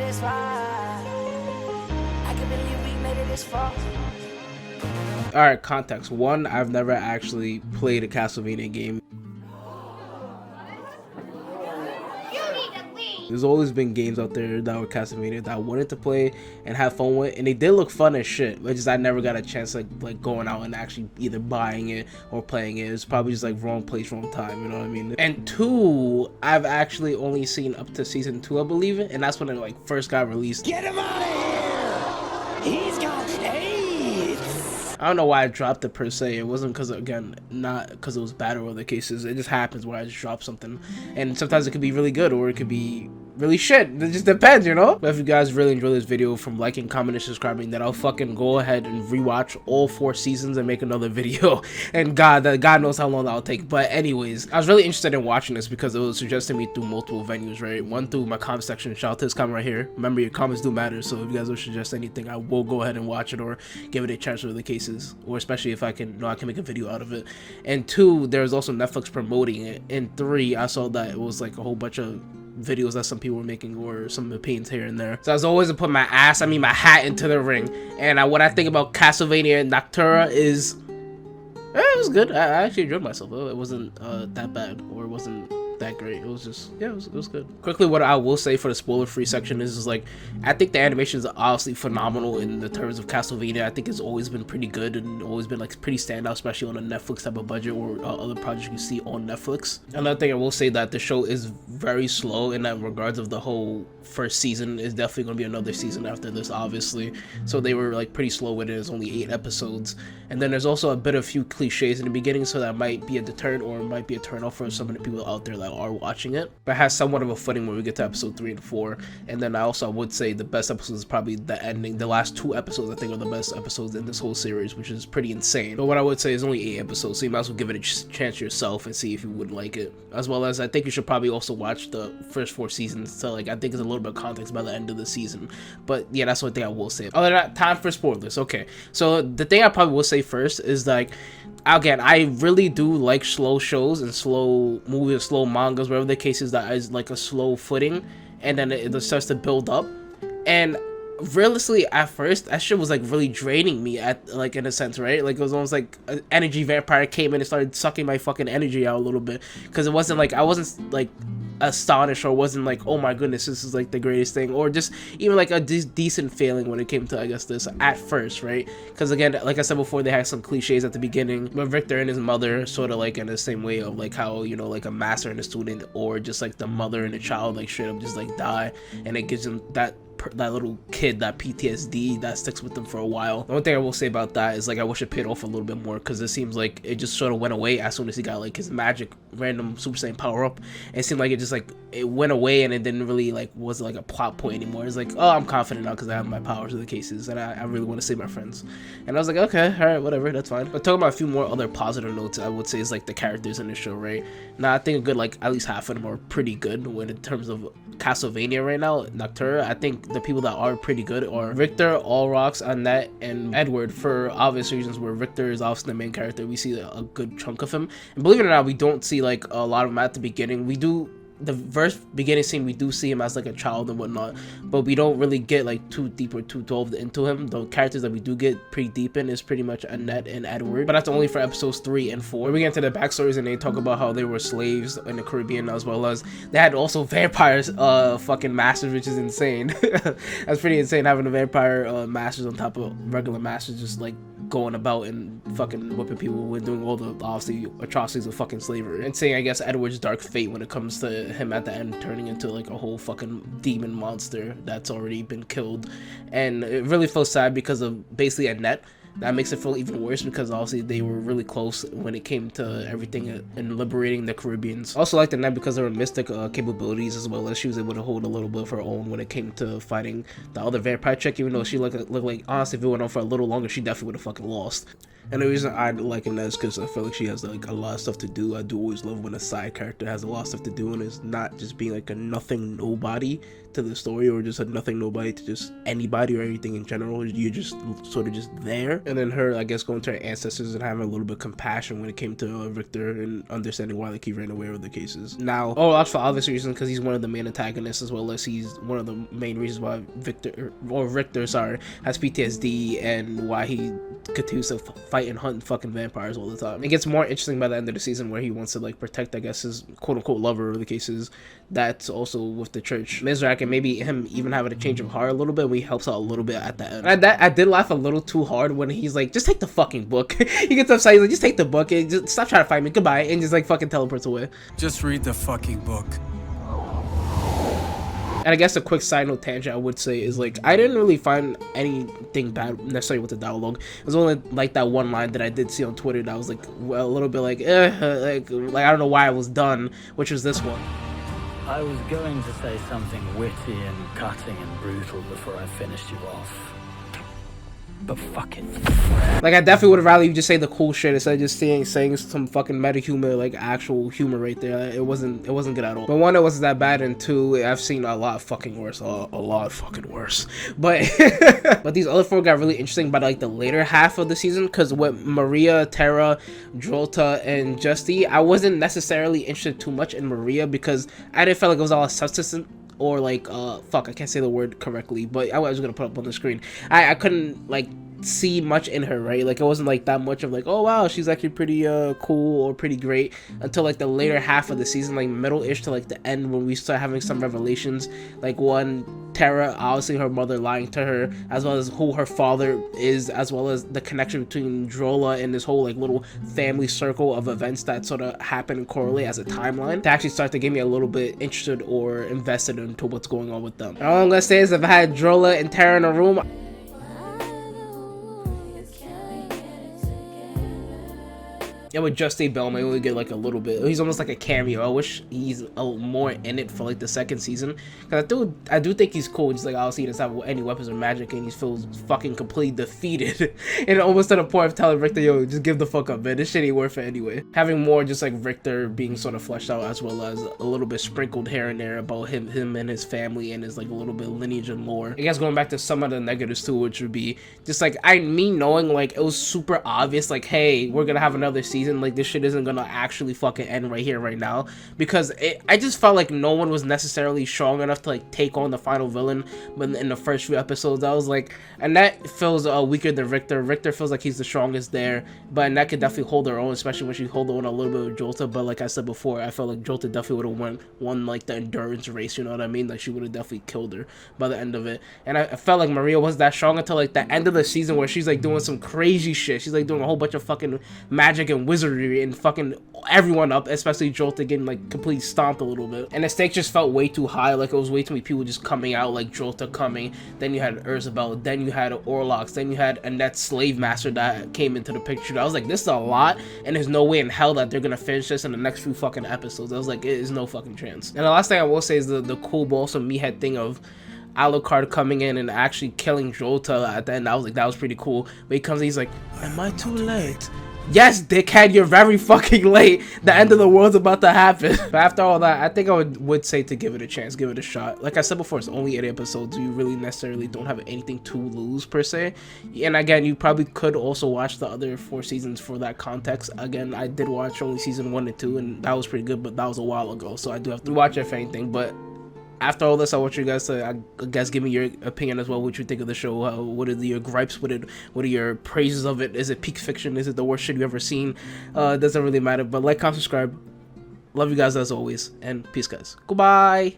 it this far. I can believe we made it this far. Alright, context. One, I've never actually played a Castlevania game. There's always been games out there that were Castlevania that I wanted to play and have fun with, and they did look fun as shit. But just I never got a chance like going out and actually either buying it or playing it. It's probably just like wrong place, wrong time. You know what I mean? And two, I've actually only seen up to season 2, I believe it, and that's when it like first got released. Get him out of here! He's got AIDS! I don't know why I dropped it per se. It wasn't because, again, not because it was bad or other cases. It just happens where I just drop something. And sometimes it could be really good or it could be really shit. It just depends, you know? But if you guys really enjoy this video, from liking, commenting, subscribing, then I'll fucking go ahead and rewatch all 4 seasons and make another video. And God knows how long that'll take. But anyways, I was really interested in watching this because it was suggested to me through multiple venues, right? One through my comment section. Shout out to this comment right here. Remember, your comments do matter. So if you guys will suggest anything, I will go ahead and watch it or give it a chance for the cases. Or especially if I can make a video out of it. And 2, there's also Netflix promoting it. And 3, I saw that it was like a whole bunch of videos that some people were making or some opinions here and there. So as always, I put my hat into the ring. And what I think about Castlevania Nocturne is, it was good. I actually enjoyed myself. It wasn't that bad, or it wasn't that great. It was just, yeah, it was good. Quickly, what I will say for the spoiler-free section is like, I think the animations are obviously phenomenal in the terms of Castlevania. I think it's always been pretty good and always been like pretty standout, especially on a Netflix type of budget or other projects you see on Netflix. Another thing I will say, that the show is very slow in that regards of the whole first season. Is definitely going to be another season after this, obviously. So they were like pretty slow with it. It's only 8 episodes. And then there's also a bit of few cliches in the beginning, so that might be a deterrent or it might be a turn off for some of the people out there that are watching it. But it has somewhat of a footing when we get to episode 3 and 4. And then I would say the best episodes is probably the ending. The last 2 episodes I think are the best episodes in this whole series, which is pretty insane. But what I would say is only 8 episodes, so you might as well give it a chance yourself and see if you would like it. As well as I think you should probably also watch the first 4 seasons, so like I think it's a little bit of context by the end of the season. But yeah, that's the only thing I will say. Other than that, time for spoilers. Okay, so the thing I probably will say first is like, again, I really do like slow shows and slow movies, slow mangas, whatever the case is, that is like a slow footing, and then it starts to build up. And realistically, at first, that shit was like really draining me, at like, in a sense, right? Like it was almost like an energy vampire came in and started sucking my fucking energy out a little bit, because it wasn't like, I wasn't like astonished or wasn't like, oh my goodness, this is like the greatest thing, or just even like a decent feeling when it came to, I guess, this at first, right? Because again, like I said before, they had some cliches at the beginning, but Victor and his mother sort of like in the same way of like how, you know, like a master and a student, or just like the mother and the child like straight up just like die, and it gives them that little kid that PTSD that sticks with them for a while. The only thing I will say about that is like, I wish it paid off a little bit more, because it seems like it just sort of went away as soon as he got like his magic random Super Saiyan power up. It seemed like it just like, it went away and it didn't really like, was like a plot point anymore. It's like, oh, I'm confident now because I have my powers in the cases, and I really want to save my friends. And I was like, okay, all right, whatever, that's fine. But talking about a few more other positive notes, I would say is like the characters in the show, right? Now I think a good, like at least half of them are pretty good when in terms of Castlevania right now, Nocturne. I think the people that are pretty good are Victor, Allrox, Annette, and Edward, for obvious reasons, where Victor is obviously the main character. We see a good chunk of him, and believe it or not, we don't see like a lot of him at the beginning. We do, the first beginning scene, we do see him as like a child and whatnot, but we don't really get like too deep or too delved into him. The characters that we do get pretty deep in is pretty much Annette and Edward, but that's only for episodes 3 and 4. We get into the backstories and they talk about how they were slaves in the Caribbean, as well as they had also vampires fucking masters, which is insane. That's pretty insane, having a vampire masters on top of regular masters, just like going about and fucking whipping people and doing all the obviously atrocities of fucking slavery, and saying, I guess, Edward's dark fate when it comes to him at the end turning into like a whole fucking demon monster that's already been killed. And it really feels sad because of basically Annette. That makes it feel even worse, because obviously they were really close when it came to everything and liberating the Caribbeans. Also liked Annette because of her mystic capabilities, as well as she was able to hold a little bit of her own when it came to fighting the other vampire chick, even though she looked like, honestly, if it went on for a little longer, she definitely would have fucking lost. And the reason I like Annette is because I feel like she has like a lot of stuff to do. I do always love when a side character has a lot of stuff to do and is not just being like a nothing nobody to the story, or just a nothing nobody to just anybody or anything in general. You're just sort of just there. And then her, I guess, going to her ancestors and having a little bit of compassion when it came to Richter and understanding why like he ran away with the cases. Now, that's for obvious reasons, because he's one of the main antagonists, as well as he's one of the main reasons why Richter, sorry, has PTSD and why he continues to fight and hunt fucking vampires all the time. It gets more interesting by the end of the season, where he wants to like protect, I guess, his quote-unquote lover or the cases. That's also with the church. Mizrak, and maybe him even having a change of heart a little bit when he helps out a little bit at the end. And I did laugh a little too hard when he's like, just take the fucking book. He gets upset, he's like, just take the book and just stop trying to fight me, goodbye, and just like fucking teleports away. Just read the fucking book. And I guess a quick side note tangent I would say is like, I didn't really find anything bad necessarily with the dialogue. It was only like that one line that I did see on Twitter that was like, well, a little bit like I don't know why I was done, which was this one. I was going to say something witty and cutting and brutal before I finished you off. But fuck it. Like, I definitely would have rather you just say the cool shit instead of just saying some fucking meta humor, like actual humor right there. It wasn't good at all. But one, it wasn't that bad, and two, I've seen a lot fucking worse, a lot fucking worse. But but these other four got really interesting by like the later half of the season, because with Maria, Tara, Jolta, and Justy, I wasn't necessarily interested too much in Maria because I didn't feel like it was all substance. Or like fuck, I can't say the word correctly, but I was gonna put up on the screen. I couldn't like see much in her, right? Like, it wasn't like that much of like, oh wow, she's actually pretty cool or pretty great, until like the later half of the season, like middle-ish to like the end, when we start having some revelations. Like, one, Tara, obviously her mother lying to her, as well as who her father is, as well as the connection between Drolla and this whole like little family circle of events that sort of happen and correlate as a timeline, to actually start to get me a little bit interested or invested into what's going on with them. And all I'm gonna say is, if I had Drolla and Tara in a room, and with Justy Bellman, we get like a little bit. He's almost like a cameo. I wish he's more in it for like the second season, because I do think he's cool. Just like, obviously he doesn't have any weapons or magic, and he feels fucking completely defeated, and almost to the point of telling Richter, yo, just give the fuck up, man. This shit ain't worth it anyway. Having more just like Richter being sort of fleshed out, as well as a little bit sprinkled here and there about him and his family and his like a little bit of lineage and lore. I guess going back to some of the negatives too, which would be just like me knowing like it was super obvious, like, hey, we're gonna have another season. Like, this shit isn't gonna actually fucking end right here, right now, because I just felt like no one was necessarily strong enough to like take on the final villain. But in the first few episodes, I was like, and that feels weaker than Richter. Richter feels like he's the strongest there, but and that could definitely hold her own, especially when she hold on a little bit with Jolta. But like I said before, I felt like Jolta definitely would have won like the endurance race, you know what I mean? Like, she would have definitely killed her by the end of it. And I felt like Maria was that strong until like the end of the season, where she's like doing some crazy shit. She's like doing a whole bunch of fucking magic and wizardry and fucking everyone up, especially Jolta getting like completely stomped a little bit. And the stakes just felt way too high. Like, it was way too many people just coming out, like Jolta coming, then you had Urzabel, then you had Orlox, then you had Annette's slave master that came into the picture. I was like, this is a lot, and there's no way in hell that they're gonna finish this in the next few fucking episodes. I was like, it is no fucking chance. And the last thing I will say is the cool balsam meathead thing of Alucard coming in and actually killing Jolta at the end. I was like, that was pretty cool. But he comes in, he's like, am I too late? Yes, dickhead, you're very fucking late. The end of the world's about to happen. But after all that, I think I would say to give it a chance, give it a shot. Like I said before, it's only 8 episodes. You really necessarily don't have anything to lose per se. And again, you probably could also watch the other 4 seasons for that context. Again, I did watch only season 1 and 2, and that was pretty good, but that was a while ago, so I do have to watch it if anything. But after all this, I want you guys to, I guess, give me your opinion as well, what you think of the show. What are your gripes with it? What are your praises of it? Is it peak fiction? Is it the worst shit you've ever seen? It doesn't really matter, but like, comment, subscribe. Love you guys as always, and peace, guys. Goodbye.